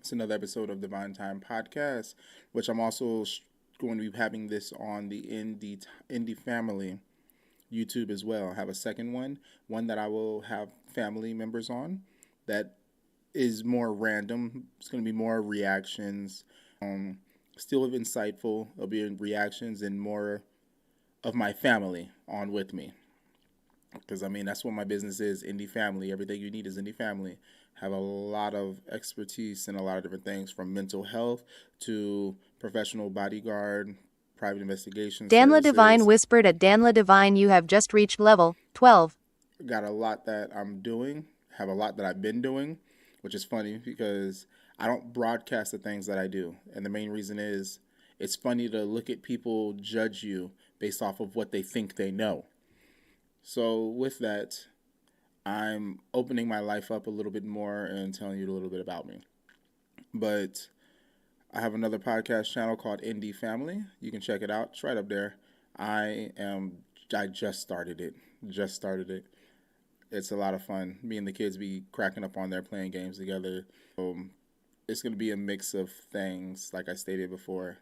It's another episode of Divine Time Podcast, which I'm also going to be having this on the Indie Family YouTube as well. I have a second one that I will have family members on that is more random. It's going to be more reactions, still insightful. It'll be reactions and more of my family on with me. Because I mean, that's what my business is, indie family. Everything you need is indie family. Have a lot of expertise in a lot of different things, from mental health to professional bodyguard, private investigation Danla Divine services. whispered at Danla Divine, you have just reached level 12. Got a lot that I'm doing, have a lot that I've been doing, which is funny because I don't broadcast the things that I do. And the main reason is it's funny to look at people judge you based off of what they think they know. So with that, I'm opening my life up a little bit more and telling you a little bit about me. But I have another podcast channel called Indie Family. You can check it out. It's right up there. I just started it. It's a lot of fun. Me and the kids be cracking up on there playing games together. It's going to be a mix of things, like I stated before.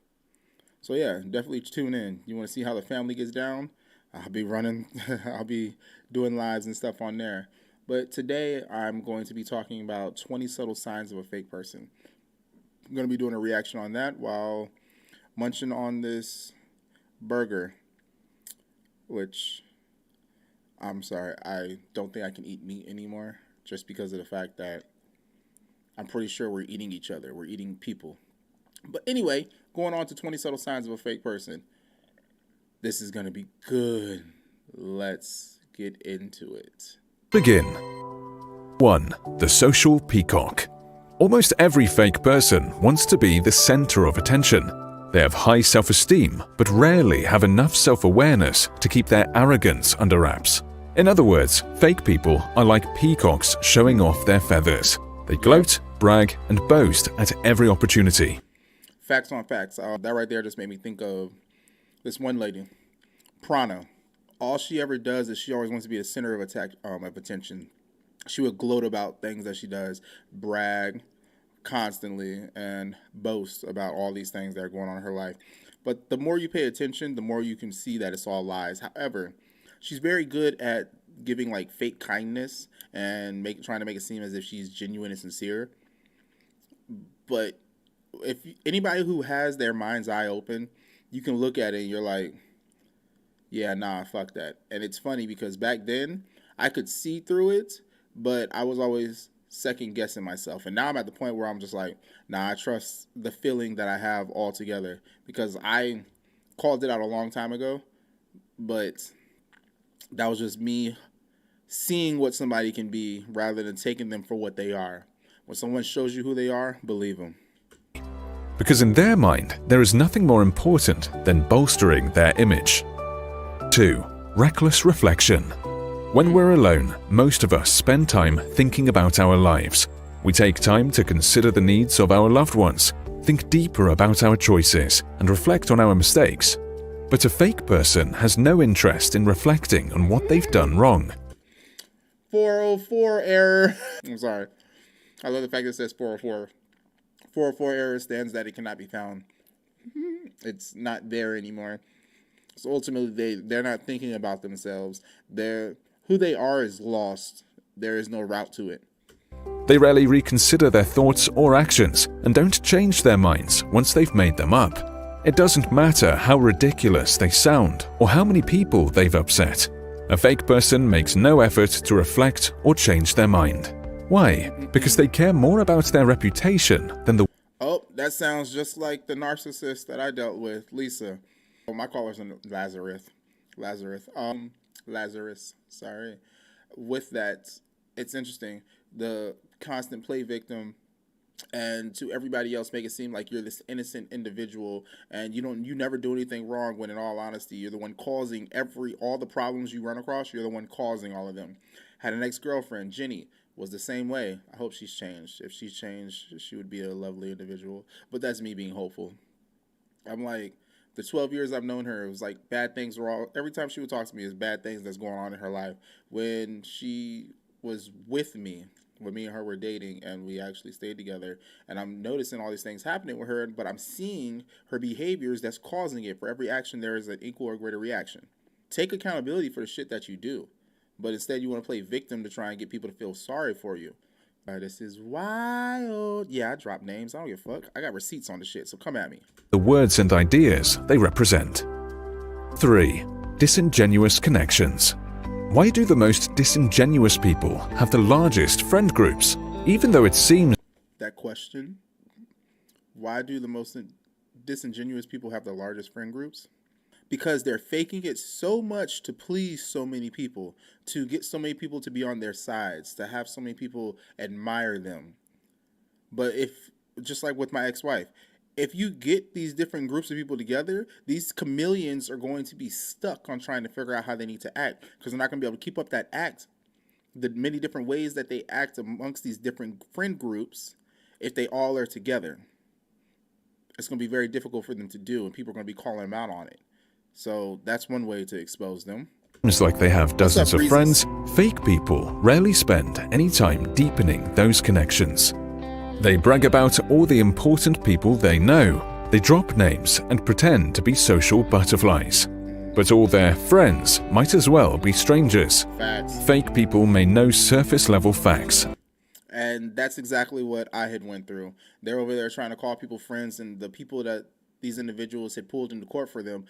So yeah, definitely tune in. You want to see how the family gets down? I'll be running, I'll be doing lives and stuff on there. But today I'm going to be talking about 20 subtle signs of a fake person. I'm going to be doing a reaction on that while munching on this burger, which I'm sorry, I don't think I can eat meat anymore just because of the fact that I'm pretty sure we're eating each other. We're eating people. But anyway, going on to 20 subtle signs of a fake person. This is going to be good. Let's get into it. Begin. 1. The social peacock. Almost every fake person wants to be the center of attention. They have high self-esteem, but rarely have enough self-awareness to keep their arrogance under wraps. In other words, fake people are like peacocks showing off their feathers. They gloat, brag, and boast at every opportunity. Facts on facts. That right there just made me think of this one lady, Prana. All she ever does is she always wants to be the center of attention. She would gloat about things that she does, brag constantly, and boast about all these things that are going on in her life. But the more you pay attention, the more you can see that it's all lies. However, she's very good at giving like fake kindness and trying to make it seem as if she's genuine and sincere. But if anybody who has their mind's eye open, you can look at it and you're like, yeah, nah, fuck that. And it's funny because back then I could see through it, but I was always second guessing myself. And now I'm at the point where I'm just like, nah, I trust the feeling that I have altogether, because I called it out a long time ago, but that was just me seeing what somebody can be rather than taking them for what they are. When someone shows you who they are, believe them. Because in their mind, there is nothing more important than bolstering their image. 2. Reckless reflection. When we're alone, most of us spend time thinking about our lives. We take time to consider the needs of our loved ones, think deeper about our choices, and reflect on our mistakes. But a fake person has no interest in reflecting on what they've done wrong. 404 error. I'm sorry. I love the fact that it says 404. 404 error stands that it cannot be found. It's not there anymore. So ultimately, they're not thinking about themselves. Who they are is lost. There is no route to it. They rarely reconsider their thoughts or actions and don't change their minds once they've made them up. It doesn't matter how ridiculous they sound or how many people they've upset. A fake person makes no effort to reflect or change their mind. Why? Because they care more about their reputation than the... Oh, that sounds just like the narcissist that I dealt with, Lisa. Oh, my caller's Lazarus. Lazarus, sorry. With that, it's interesting. The constant play victim, and to everybody else make it seem like you're this innocent individual and you never do anything wrong, when in all honesty, you're the one causing all the problems you run across. You're the one causing all of them. Had an ex-girlfriend, Jenny, was the same way. I hope she's changed. If she's changed, she would be a lovely individual. But that's me being hopeful. I'm like, the 12 years I've known her, it was like bad things were all, every time she would talk to me, is bad things that's going on in her life. When she was with me, when me and her were dating and we actually stayed together, and I'm noticing all these things happening with her, but I'm seeing her behaviors that's causing it. For every action there is an equal or greater reaction. Take accountability for the shit that you do, but instead you want to play victim to try and get people to feel sorry for you. This is wild. Yeah, I drop names. I don't give a fuck. I got receipts on the shit, so come at me. The words and ideas they represent. 3. Disingenuous connections. Why do the most disingenuous people have the largest friend groups, even though it seems That question, why do the most disingenuous people have the largest friend groups? Because they're faking it so much to please so many people, to get so many people to be on their sides, to have so many people admire them. But if, just like with my ex-wife, if you get these different groups of people together, these chameleons are going to be stuck on trying to figure out how they need to act, because they're not going to be able to keep up that act, the many different ways that they act amongst these different friend groups, if they all are together. It's going to be very difficult for them to do, and people are going to be calling them out on it. So that's one way to expose them. like they have dozens of Reese's? friends, fake people rarely spend any time deepening those connections. They brag about all the important people they know. They drop names and pretend to be social butterflies. But all their friends might as well be strangers. Facts. Fake people may know surface-level facts. And that's exactly what I had went through. They're over there trying to call people friends, and the people that these individuals had pulled into court for them,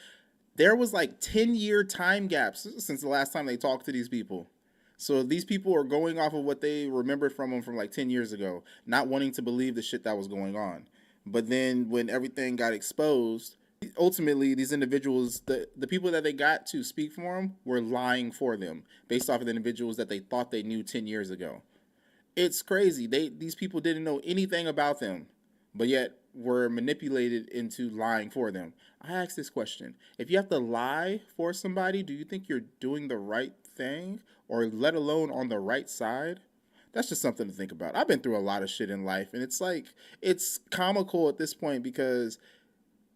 there was like 10-year time gaps since the last time they talked to these people. So these people are going off of what they remembered from them from like 10 years ago, not wanting to believe the shit that was going on. But then when everything got exposed, ultimately these individuals, the people that they got to speak for them were lying for them based off of the individuals that they thought they knew 10 years ago. It's crazy. These people didn't know anything about them, but yet were manipulated into lying for them. I asked this question. If you have to lie for somebody, do you think you're doing the right thing, or let alone on the right side? That's just something to think about. I've been through a lot of shit in life, and it's like, it's comical at this point because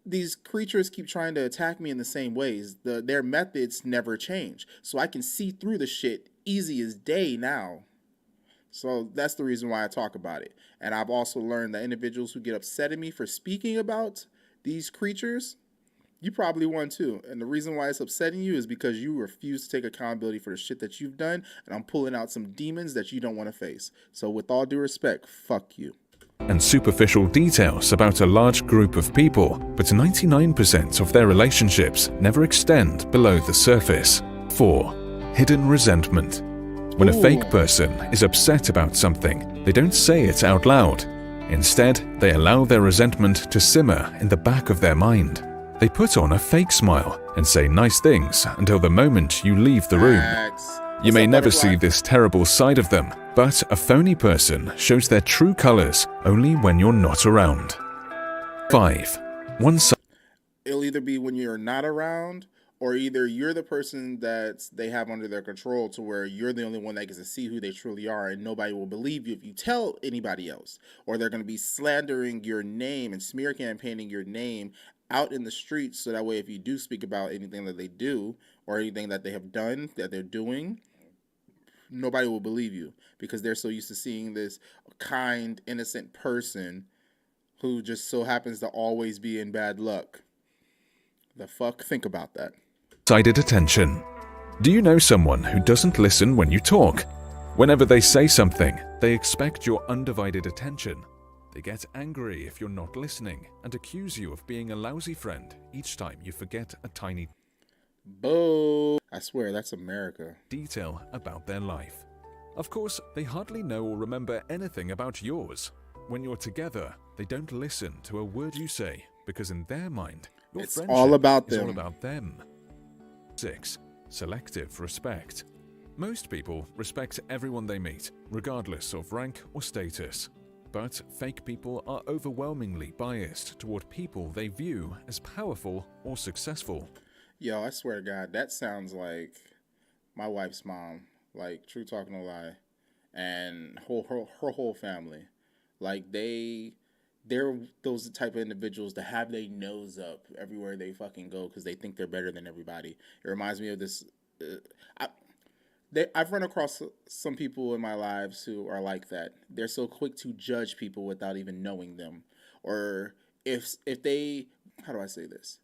these creatures keep trying to attack me in the same ways. Their methods never change. So I can see through the shit easy as day now. So that's the reason why I talk about it. And I've also learned that individuals who get upset at me for speaking about these creatures, you probably one too. And the reason why it's upsetting you is because you refuse to take accountability for the shit that you've done. And I'm pulling out some demons that you don't want to face. So with all due respect, fuck you. And superficial details about a large group of people, but 99% of their relationships never extend below the surface. 4. Hidden resentment. When a fake person is upset about something, they don't say it out loud. Instead, they allow their resentment to simmer in the back of their mind. They put on a fake smile and say nice things until the moment you leave the room. You may never see this terrible side of them, but a phony person shows their true colors only when you're not around. 5. It'll either be when you're not around, or either you're the person that they have under their control to where you're the only one that gets to see who they truly are, and nobody will believe you if you tell anybody else. Or they're going to be slandering your name and smear campaigning your name out in the streets, so that way if you do speak about anything that they do or anything that they have done, that they're doing, nobody will believe you because they're so used to seeing this kind, innocent person who just so happens to always be in bad luck. The fuck? Think about that. One-sided attention. Do you know someone who doesn't listen when you talk? Whenever they say something, they expect your undivided attention. They get angry if you're not listening and accuse you of being a lousy friend each time you forget a tiny Boo! I swear, that's America. detail about their life. Of course, they hardly know or remember anything about yours. When you're together, they don't listen to a word you say because in their mind, your It's friendship all about is them. all about them. 6. Selective respect. Most people respect everyone they meet, regardless of rank or status. But fake people are overwhelmingly biased toward people they view as powerful or successful. Yo, I swear to God, that sounds like my wife's mom. Like, true talk, no lie. And her whole family. Like, they're those type of individuals that have their nose up everywhere they fucking go because they think they're better than everybody. It reminds me of this. I've run across some people in my lives who are like that. They're so quick to judge people without even knowing them, or if they, how do I say this?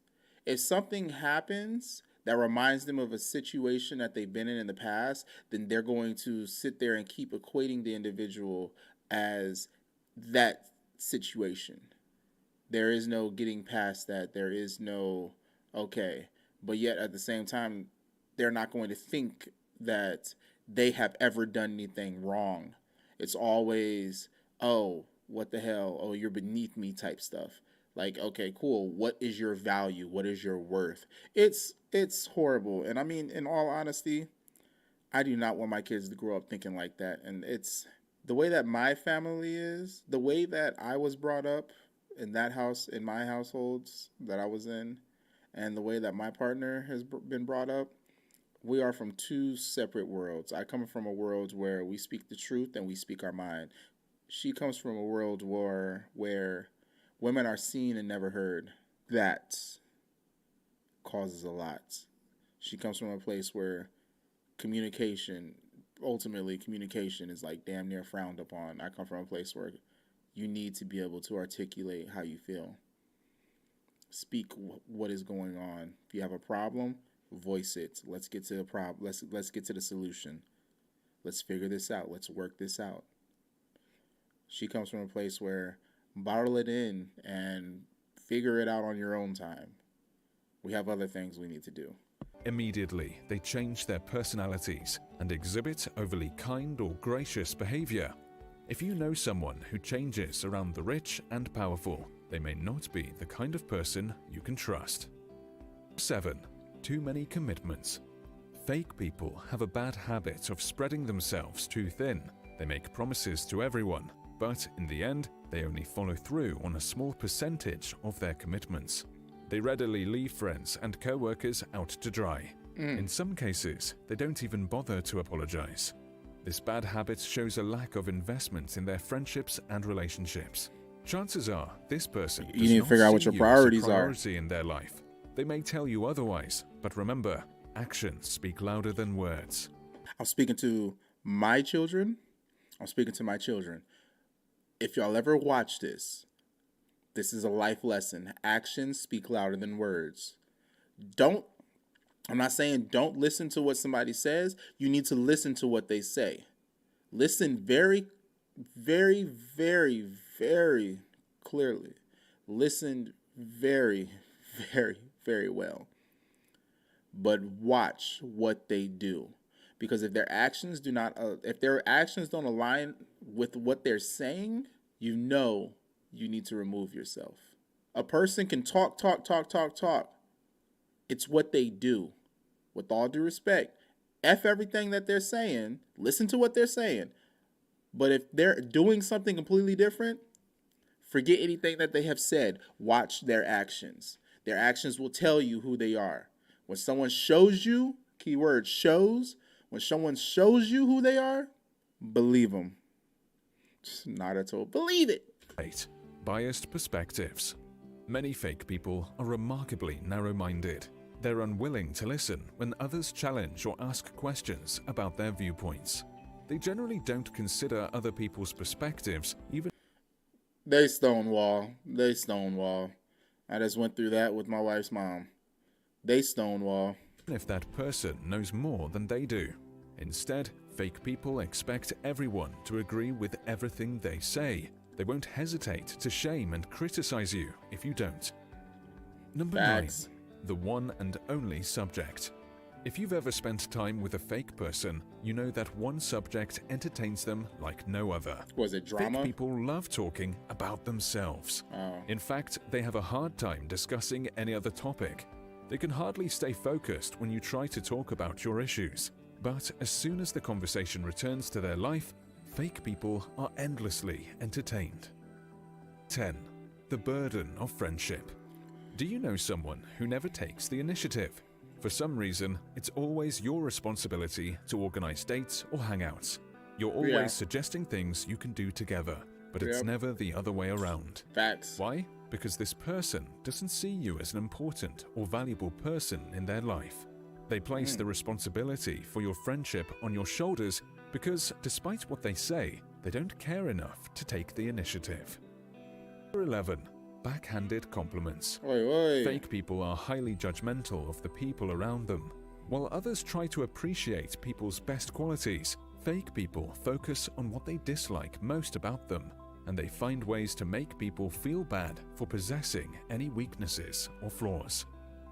If something happens that reminds them of a situation that they've been in the past, then they're going to sit there and keep equating the individual as that situation. There is no getting past that. There is no okay. But yet at the same time, they're not going to think that they have ever done anything wrong. It's always, oh, what the hell? Oh, you're beneath me type stuff. Like, okay, cool. What is your value? What is your worth? It's horrible. And I mean, in all honesty, I do not want my kids to grow up thinking like that. And it's the way that my family is, the way that I was brought up in that house, in my households that I was in, and the way that my partner has been brought up, we are from two separate worlds. I come from a world where we speak the truth and we speak our mind. She comes from a world where women are seen and never heard. That causes a lot. She comes from a place where ultimately communication is like damn near frowned upon. I come from a place where you need to be able to articulate how you feel. Speak what is going on. If you have a problem, voice it. Let's get to the problem. Let's get to the solution. Let's figure this out. Let's work this out. She comes from a place where bottle it in and figure it out on your own time. We have other things we need to do. Immediately, they change their personalities and exhibit overly kind or gracious behavior. If you know someone who changes around the rich and powerful, they may not be the kind of person you can trust. 7. Too many commitments. Fake people have a bad habit of spreading themselves too thin. They make promises to everyone, but in the end, they only follow through on a small percentage of their commitments. They readily leave friends and co-workers out to dry. In some cases, they don't even bother to apologize. This bad habit shows a lack of investment in their friendships and relationships. Chances are this person You need to figure out what your priorities are. Priority in their life. They may tell you otherwise, but remember, actions speak louder than words. I'm speaking to my children. If y'all ever watch this is a life lesson. Actions speak louder than words. I'm not saying don't listen to what somebody says. You need to listen to what they say. Listen very, very, very, very clearly. Listen very, very, very well. But watch what they do. Because if their actions don't align with what they're saying, you know you need to remove yourself. A person can talk. It's what they do. With all due respect, F everything that they're saying, listen to what they're saying. But if they're doing something completely different, forget anything that they have said. Watch their actions. Their actions will tell you who they are. When someone shows you, keyword shows, when someone shows you who they are, believe them. Not at all. Believe it. 8. Biased perspectives. Many fake people are remarkably narrow-minded. They're unwilling to listen when others challenge or ask questions about their viewpoints. They generally don't consider other people's perspectives, even They stonewall. I just went through that with my wife's mom. They stonewall. if that person knows more than they do. Instead, fake people expect everyone to agree with everything they say. They won't hesitate to shame and criticize you if you don't. Number 9. The one and only subject. If you've ever spent time with a fake person, you know that one subject entertains them like no other. Was it drama? Fake people love talking about themselves. In fact, they have a hard time discussing any other topic. They can hardly stay focused when you try to talk about your issues. But as soon as the conversation returns to their life, fake people are endlessly entertained. 10. The burden of friendship. Do you know someone who never takes the initiative? For some reason, it's always your responsibility to organize dates or hangouts. You're always suggesting things you can do together, but it's never the other way around. Facts. Why? Because this person doesn't see you as an important or valuable person in their life. They place the responsibility for your friendship on your shoulders because, despite what they say, they don't care enough to take the initiative. Number 11. Backhanded compliments. Fake people are highly judgmental of the people around them. While others try to appreciate people's best qualities, fake people focus on what they dislike most about them, and they find ways to make people feel bad for possessing any weaknesses or flaws.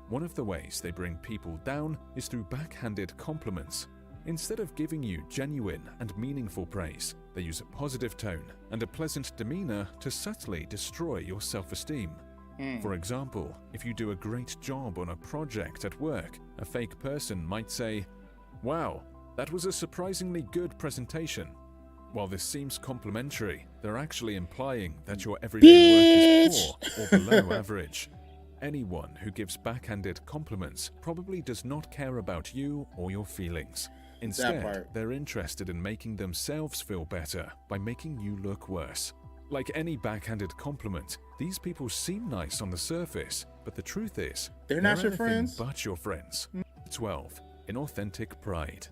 One of the ways they bring people down is through backhanded compliments. Instead of giving you genuine and meaningful praise, they use a positive tone and a pleasant demeanor to subtly destroy your self-esteem. For example, if you do a great job on a project at work, a fake person might say, "Wow, that was a surprisingly good presentation." While this seems complimentary, they're actually implying that your everyday work is poor or below average. Anyone who gives backhanded compliments probably does not care about you or your feelings. Instead, they're interested in making themselves feel better by making you look worse. Like any backhanded compliment, these people seem nice on the surface, but the truth is, they're not your anything friends. but your friends. 12. Inauthentic pride.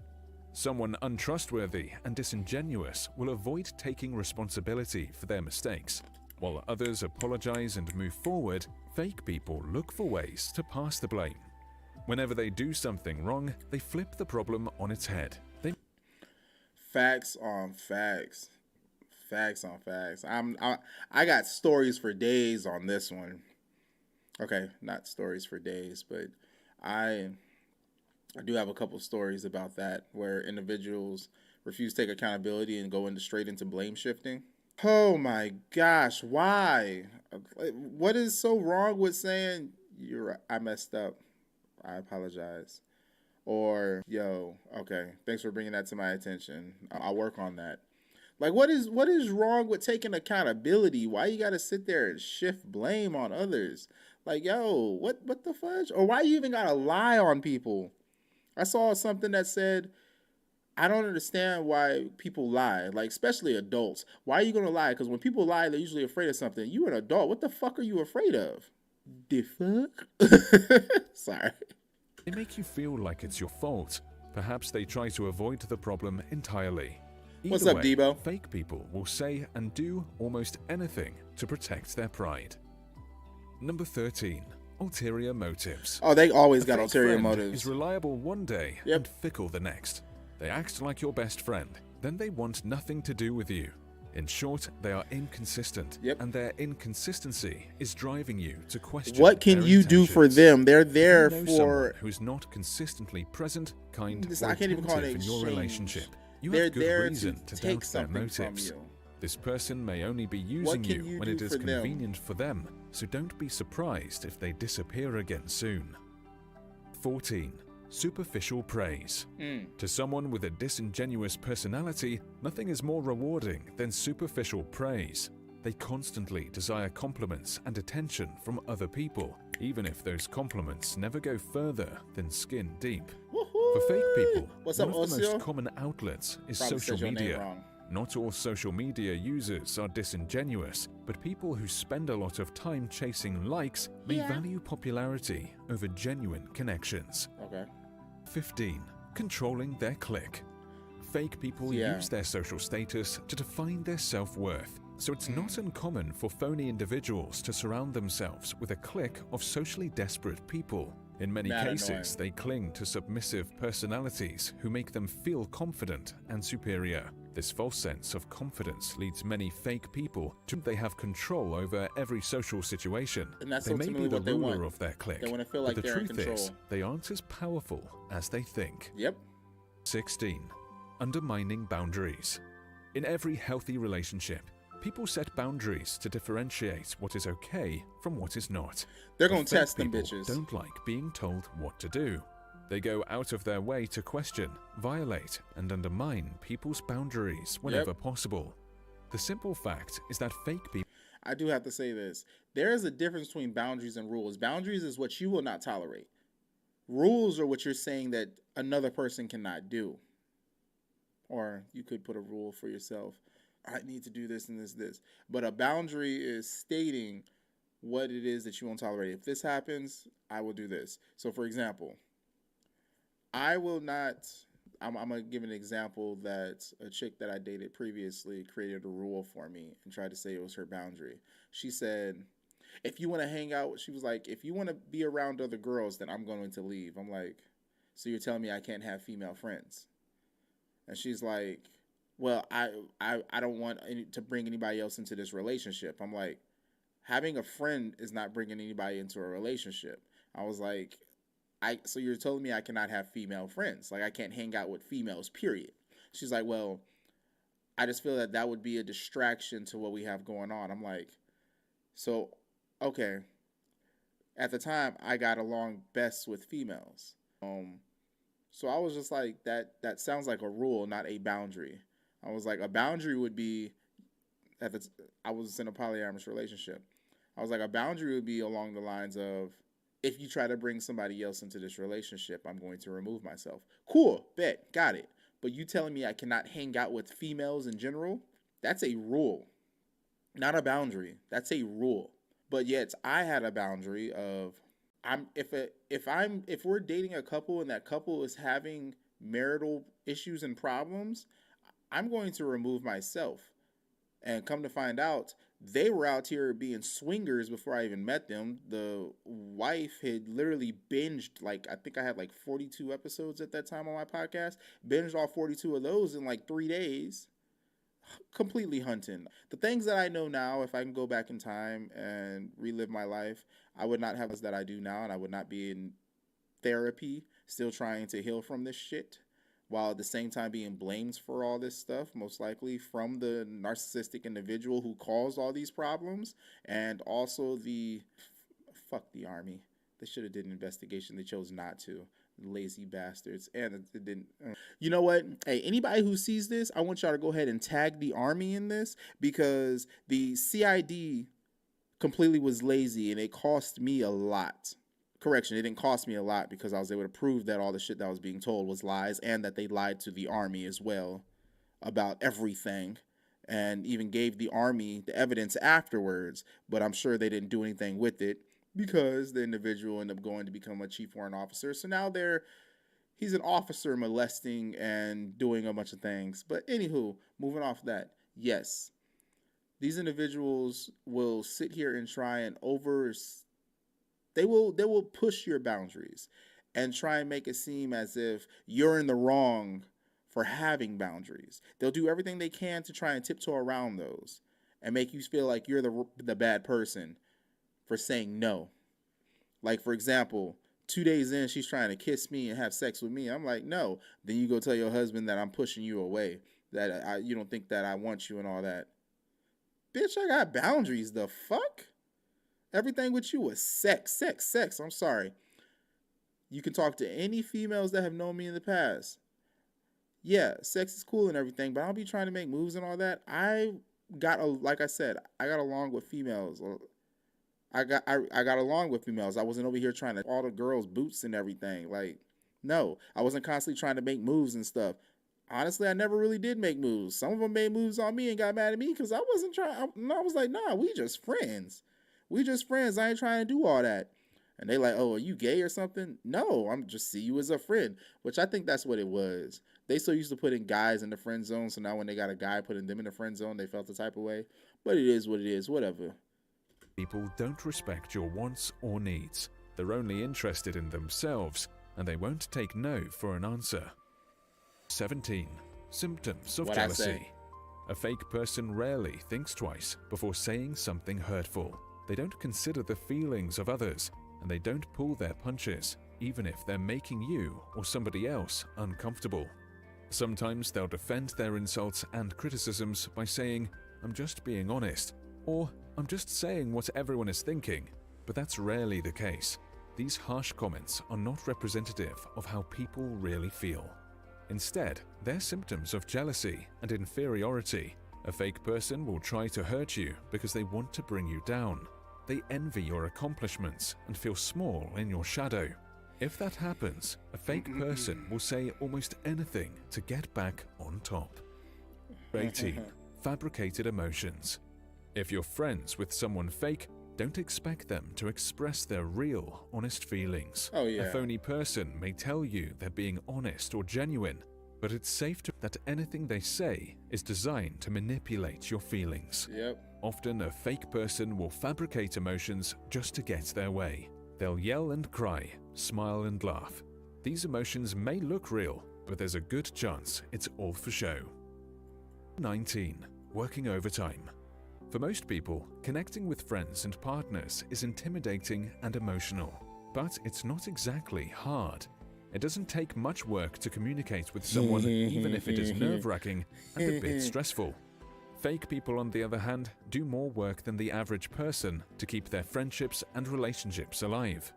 Someone untrustworthy and disingenuous will avoid taking responsibility for their mistakes. While others apologize and move forward, fake people look for ways to pass the blame. Whenever they do something wrong, they flip the problem on its head. Facts on facts. Facts on facts. I got stories for days on this one. Okay, not stories for days, but I do have a couple stories about that where individuals refuse to take accountability and go straight into blame shifting. Oh my gosh, why? What is so wrong with saying I messed up, I apologize, or yo, okay, thanks for bringing that to my attention, I'll work on that. Like, what is wrong with taking accountability? Why you gotta sit there and shift blame on others? Like, yo, what the fudge? Or why you even gotta lie on people? I saw something that said, I don't understand why people lie, like especially adults. Why are you gonna lie? Because when people lie, they're usually afraid of something. You're an adult. What the fuck are you afraid of? The fuck? Sorry. They make you feel like it's your fault. Perhaps they try to avoid the problem entirely. What's up, Debo? Fake people will say and do almost anything to protect their pride. Number 13. Ulterior motives. Oh, they always got fake ulterior friend motives. Is reliable one day and fickle the next. They act like your best friend, then they want nothing to do with you. In short, they are inconsistent, and their inconsistency is driving you to question what can their you do for intentions. them. They're there If you know for someone who's not consistently present, kind, or I can't even call it attentive in your exchange. relationship. You They're have good there reason to to take doubt their something from motives. you. This person may only be using can you you when do it is for them? convenient for them, so don't be surprised if they disappear again soon. 14. Superficial praise. To someone with a disingenuous personality, nothing is more rewarding than superficial praise. They constantly desire compliments and attention from other people, even if those compliments never go further than skin deep. For fake people, What's one up, of the Osio? most common outlets is Probably social said your name media. wrong. Not all social media users are disingenuous, but people who spend a lot of time chasing likes may value popularity over genuine connections. Okay. 15. Controlling their clique. Fake people use their social status to define their self-worth, so it's not uncommon for phony individuals to surround themselves with a clique of socially desperate people. In many cases, they cling to submissive personalities who make them feel confident and superior. This false sense of confidence leads many fake people to think they have control over every social situation. And that's they may be the what they ruler want. of their clique, They want to feel like but the they're in truth control. is, they aren't as powerful as they think. 16. Undermining boundaries. In every healthy relationship, people set boundaries to differentiate what is okay from what is not. They're going But to fake test them people bitches. don't like being told what to do. They go out of their way to question, violate, and undermine people's boundaries whenever possible. The simple fact is that fake people... I do have to say this. There is a difference between boundaries and rules. Boundaries is what you will not tolerate. Rules are what you're saying that another person cannot do. Or you could put a rule for yourself. I need to do this and this. But a boundary is stating what it is that you won't tolerate. If this happens, I will do this. So for example, I will not. I'm gonna give an example that a chick that I dated previously created a rule for me and tried to say it was her boundary. She said, "If you want to hang out," she was like, "If you want to be around other girls, then I'm going to leave." I'm like, "So you're telling me I can't have female friends?" And she's like, "Well, I don't want to bring anybody else into this relationship." I'm like, "Having a friend is not bringing anybody into a relationship." I was like, so you're telling me I cannot have female friends? Like I can't hang out with females, period. She's like, "Well, I just feel that that would be a distraction to what we have going on." I'm like, "So, okay." At the time, I got along best with females. So I was just like, that sounds like a rule, not a boundary. I was like, a boundary would be I was in a polyamorous relationship. I was like, a boundary would be along the lines of, if you try to bring somebody else into this relationship, I'm going to remove myself. Cool, bet, got it. But you telling me I cannot hang out with females in general? That's a rule, not a boundary. That's a rule. But yet I had a boundary of, if we're dating a couple and that couple is having marital issues and problems, I'm going to remove myself. And come to find out, they were out here being swingers before I even met them. The wife had literally binged, like, I think I had like 42 episodes at that time on my podcast, binged all 42 of those in like 3 days, completely hunting. The things that I know now, if I can go back in time and relive my life, I would not have those that I do now, and I would not be in therapy, still trying to heal from this shit, while at the same time being blamed for all this stuff, most likely from the narcissistic individual who caused all these problems, and also fuck the army. They should have did an investigation. They chose not to. Lazy bastards. And it didn't. You know what? Hey, anybody who sees this, I want y'all to go ahead and tag the army in this, because the CID completely was lazy and it cost me a lot. Correction, it didn't cost me a lot, because I was able to prove that all the shit that was being told was lies, and that they lied to the army as well about everything, and even gave the army the evidence afterwards. But I'm sure they didn't do anything with it, because the individual ended up going to become a chief warrant officer. So now he's an officer molesting and doing a bunch of things. But anywho, moving off that, yes, these individuals will sit here and try and they will push your boundaries and try and make it seem as if you're in the wrong for having boundaries. They'll do everything they can to try and tiptoe around those and make you feel like you're the bad person for saying no. Like, for example, 2 days in, she's trying to kiss me and have sex with me. I'm like, no. Then you go tell your husband that I'm pushing you away, that you don't think that I want you and all that. Bitch, I got boundaries. The fuck? Everything with you was sex. I'm sorry. You can talk to any females that have known me in the past. Yeah, sex is cool and everything, but I'll be trying to make moves and all that. Like I said, I got along with females. I got along with females. I wasn't over here trying to all the girls' boots and everything. Like, no, I wasn't constantly trying to make moves and stuff. Honestly, I never really did make moves. Some of them made moves on me and got mad at me because I wasn't trying. I was like, nah, we just friends. We just friends. I ain't trying to do all that. And they like, oh, are you gay or something? No, I'm just see you as a friend, which I think that's what it was. They so used to putting guys in the friend zone, so now when they got a guy putting them in the friend zone, they felt the type of way. But it is what it is, whatever. People don't respect your wants or needs. They're only interested in themselves, and they won't take no for an answer. 17. Symptoms of jealousy. A fake person rarely thinks twice before saying something hurtful. They don't consider the feelings of others, and they don't pull their punches, even if they're making you or somebody else uncomfortable. Sometimes they'll defend their insults and criticisms by saying, "I'm just being honest," or "I'm just saying what everyone is thinking," but that's rarely the case. These harsh comments are not representative of how people really feel. Instead, they're symptoms of jealousy and inferiority. A fake person will try to hurt you because they want to bring you down. They envy your accomplishments and feel small in your shadow. If that happens, a fake person will say almost anything to get back on top. 18. Fabricated emotions. If you're friends with someone fake, Don't expect them to express their real, honest feelings. Oh, yeah. A phony person may tell you they're being honest or genuine, but it's safe to that anything they say is designed to manipulate your feelings. Yep. Often, a fake person will fabricate emotions just to get their way. They'll yell and cry, smile and laugh. These emotions may look real, but there's a good chance it's all for show. 19. Working overtime. For most people, connecting with friends and partners is intimidating and emotional, but it's not exactly hard. It doesn't take much work to communicate with someone, even if it is nerve-wracking and a bit stressful. Fake people, on the other hand, do more work than the average person to keep their friendships and relationships alive.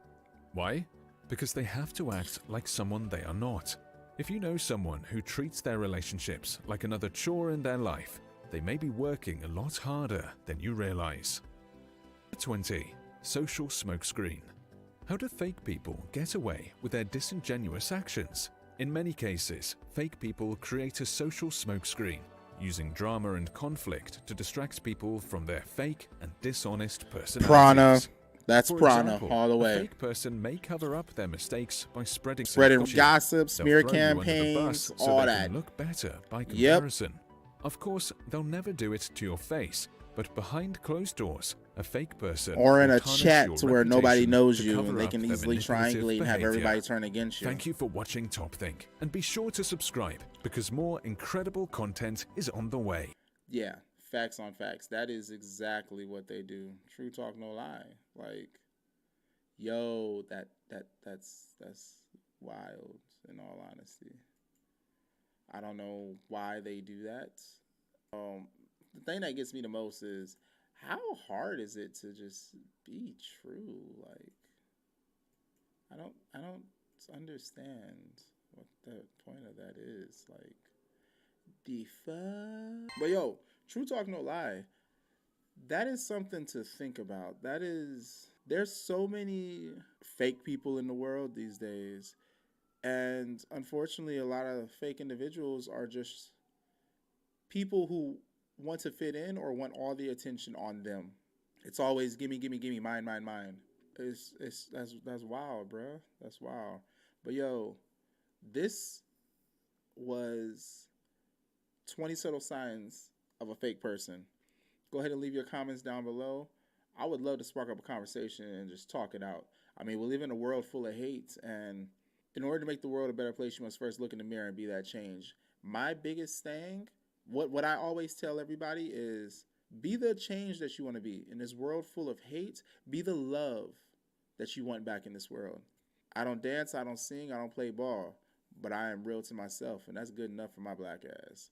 Why? Because they have to act like someone they are not. If you know someone who treats their relationships like another chore in their life, they may be working a lot harder than you realize. 20. Social smokescreen. How do fake people get away with their disingenuous actions? In many cases, fake people create a social smokescreen, using drama and conflict to distract people from their fake and dishonest personalities. Prana. That's For Prana example, all the a way. fake person may cover up their mistakes by spreading Gossip, smear They'll throw you under the campaigns, bus so all they that. can look better by Yep. comparison. Of course, they'll never do it to your face, but behind closed doors, a fake person Or in will a tarnish chat your to where nobody reputation knows to you cover and they up can their easily manipulative triangulate and have behavior. everybody turn against you. Thank you for watching Top Think, and be sure to subscribe because more incredible content is on the way. Yeah, facts on facts. That is exactly what they do. True talk, no lie. Like, yo, that's wild. In all honesty, I don't know why they do that. The thing that gets me the most is how hard is it to just be true? Like, I don't understand what the point of that is. Like, the fuck. But yo, true talk, no lie. That is something to think about. There's so many fake people in the world these days. And unfortunately, a lot of fake individuals are just people who want to fit in or want all the attention on them. It's always gimme, gimme, gimme, mine, mine, mine. That's wild, bro. That's wild. But yo, this was 20 subtle signs of a fake person. Go ahead and leave your comments down below. I would love to spark up a conversation and just talk it out. I mean, we live in a world full of hate, and in order to make the world a better place, you must first look in the mirror and be that change. My biggest thing, what I always tell everybody is be the change that you want to be. In this world full of hate, be the love that you want back in this world. I don't dance, I don't sing, I don't play ball, but I am real to myself, and that's good enough for my black ass.